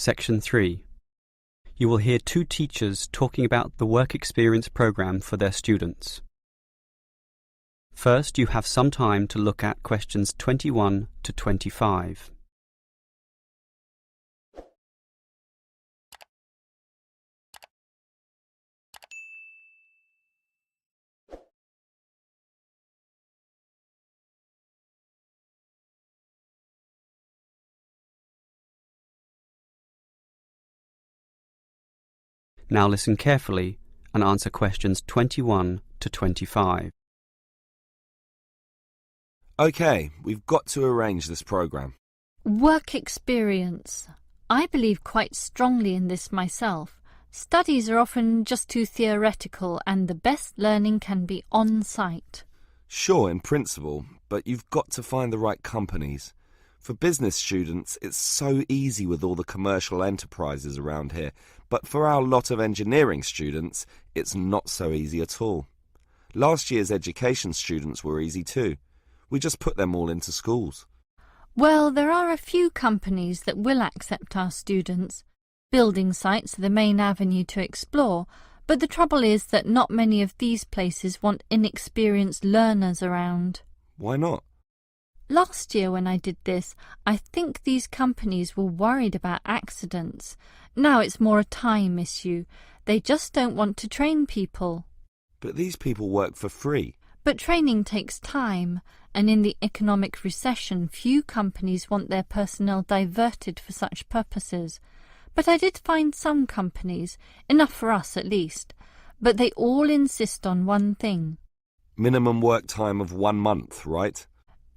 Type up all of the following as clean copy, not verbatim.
Section 3. You will hear two teachers talking about the work experience programme for their students. First, you have some time to look at questions 21 to 25. Now listen carefully and answer questions 21 to 25. OK, we've got to arrange this programme. Work experience. I believe quite strongly in this myself. Studies are often just too theoretical and the best learning can be on-site. Sure, in principle, but you've got to find the right companies. For business students, it's so easy with all the commercial enterprises around here, but for our lot of engineering students, it's not so easy at all. Last year's education students were easy too. We just put them all into schools. Well, there are a few companies that will accept our students. Building sites are the main avenue to explore, but the trouble is that not many of these places want inexperienced learners around. Why not? Last year when I did this, I think these companies were worried about accidents. Now it's more a time issue. They just don't want to train people. But these people work for free. But training takes time, and in the economic recession, few companies want their personnel diverted for such purposes. But I did find some companies, enough for us at least, but they all insist on one thing. Minimum work time of 1 month, right?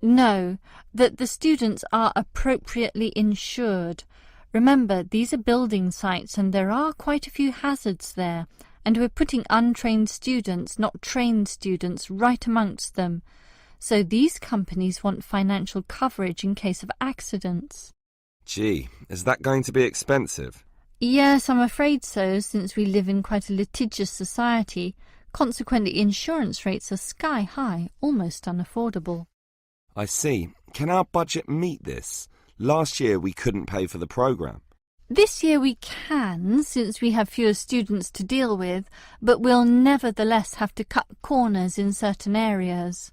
No, that the students are appropriately insured. Remember, these are building sites and there are quite a few hazards there, and we're putting untrained students, not trained students, right amongst them. So these companies want financial coverage in case of accidents. Gee, is that going to be expensive? Yes, I'm afraid so, since we live in quite a litigious society. Consequently, insurance rates are sky high, almost unaffordable. I see. Can our budget meet this? Last year we couldn't pay for the programme. This year we can, since we have fewer students to deal with, but we'll nevertheless have to cut corners in certain areas.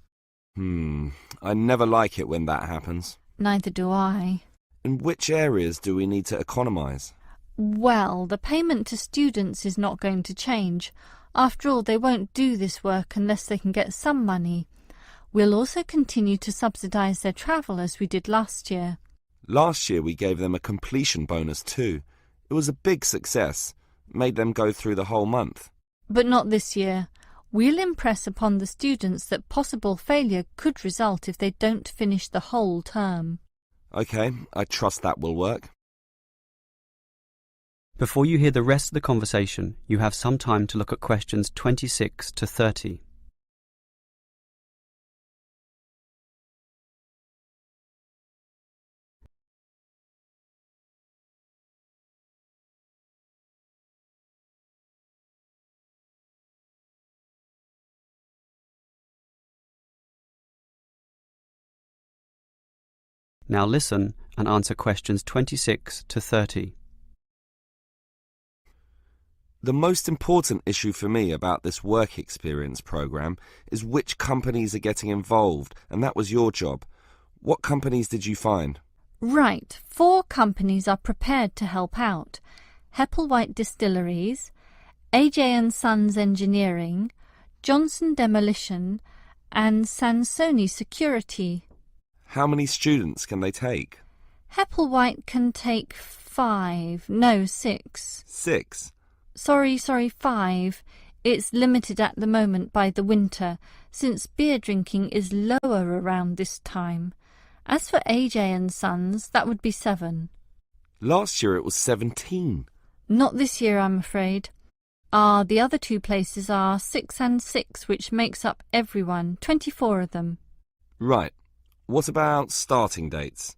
I never like it when that happens. Neither do I. In which areas do we need to economise? Well, the payment to students is not going to change. After all, they won't do this work unless they can get some money. We'll also continue to subsidise their travel as we did last year. Last year we gave them a completion bonus too. It was a big success. Made them go through the whole month. But not this year. We'll impress upon the students that possible failure could result if they don't finish the whole term. OK, I trust that will work. Before you hear the rest of the conversation, you have some time to look at questions 26 to 30. Now listen and answer questions 26 to 30. The most important issue for me about this work experience programme is which companies are getting involved, and that was your job. What companies did you find? Right, 4 companies are prepared to help out. Hepplewhite Distilleries, AJ & Sons Engineering, Johnson Demolition, and Sansoni Security. How many students can they take? Hepplewhite can take 5. No, 6. 6? Sorry, 5. It's limited at the moment by the winter, since beer drinking is lower around this time. As for AJ & Sons, that would be 7. Last year it was 17. Not this year, I'm afraid. The other 2 places are 6 and 6, which makes up everyone, 24 of them. Right. What about starting dates?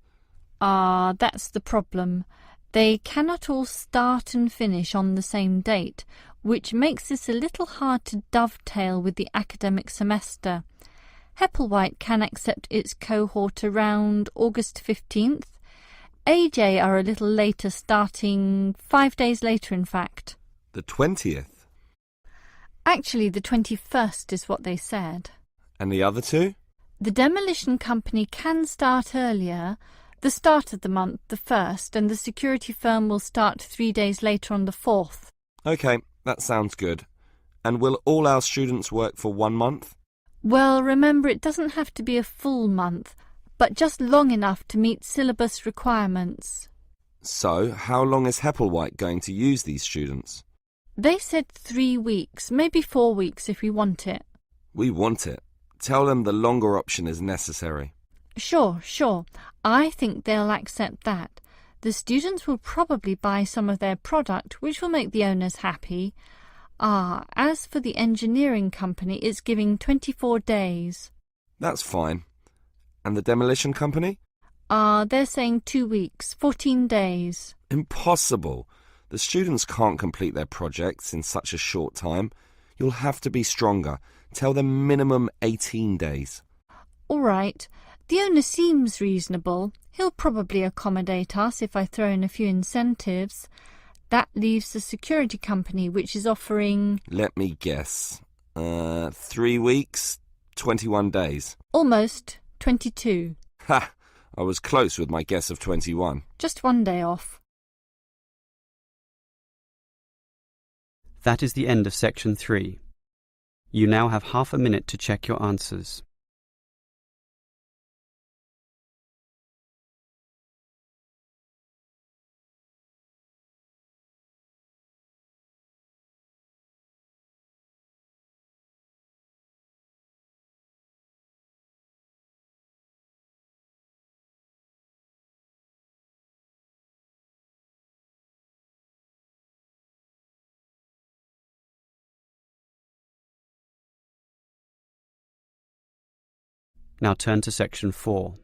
That's the problem. They cannot all start and finish on the same date, which makes this a little hard to dovetail with the academic semester. Hepplewhite can accept its cohort around August 15th. AJ are a little later, starting 5 days later, in fact. The 20th? Actually, the 21st is what they said. And the other two? The demolition company can start earlier, the start of the month, the 1st, and the security firm will start 3 days later on the 4th. OK, that sounds good. And will all our students work for 1 month? Well, remember, it doesn't have to be a full month, but just long enough to meet syllabus requirements. So, how long is Hepplewhite going to use these students? They said 3 weeks, maybe 4 weeks if we want it. We want it. Tell them the longer option is necessary. Sure. I think they'll accept that. The students will probably buy some of their product, which will make the owners happy. As for the engineering company, it's giving 24 days. That's fine. And the demolition company? They're saying 2 weeks, 14 days. Impossible. The students can't complete their projects in such a short time. You'll have to be stronger. Tell them minimum 18 days. All right. The owner seems reasonable. He'll probably accommodate us if I throw in a few incentives. That leaves the security company, which is offering... Let me guess. 3 weeks, 21 days. Almost 22. Ha! I was close with my guess of 21. Just 1 day off. That is the end of section 3. You now have half a minute to check your answers. Now turn to section 4.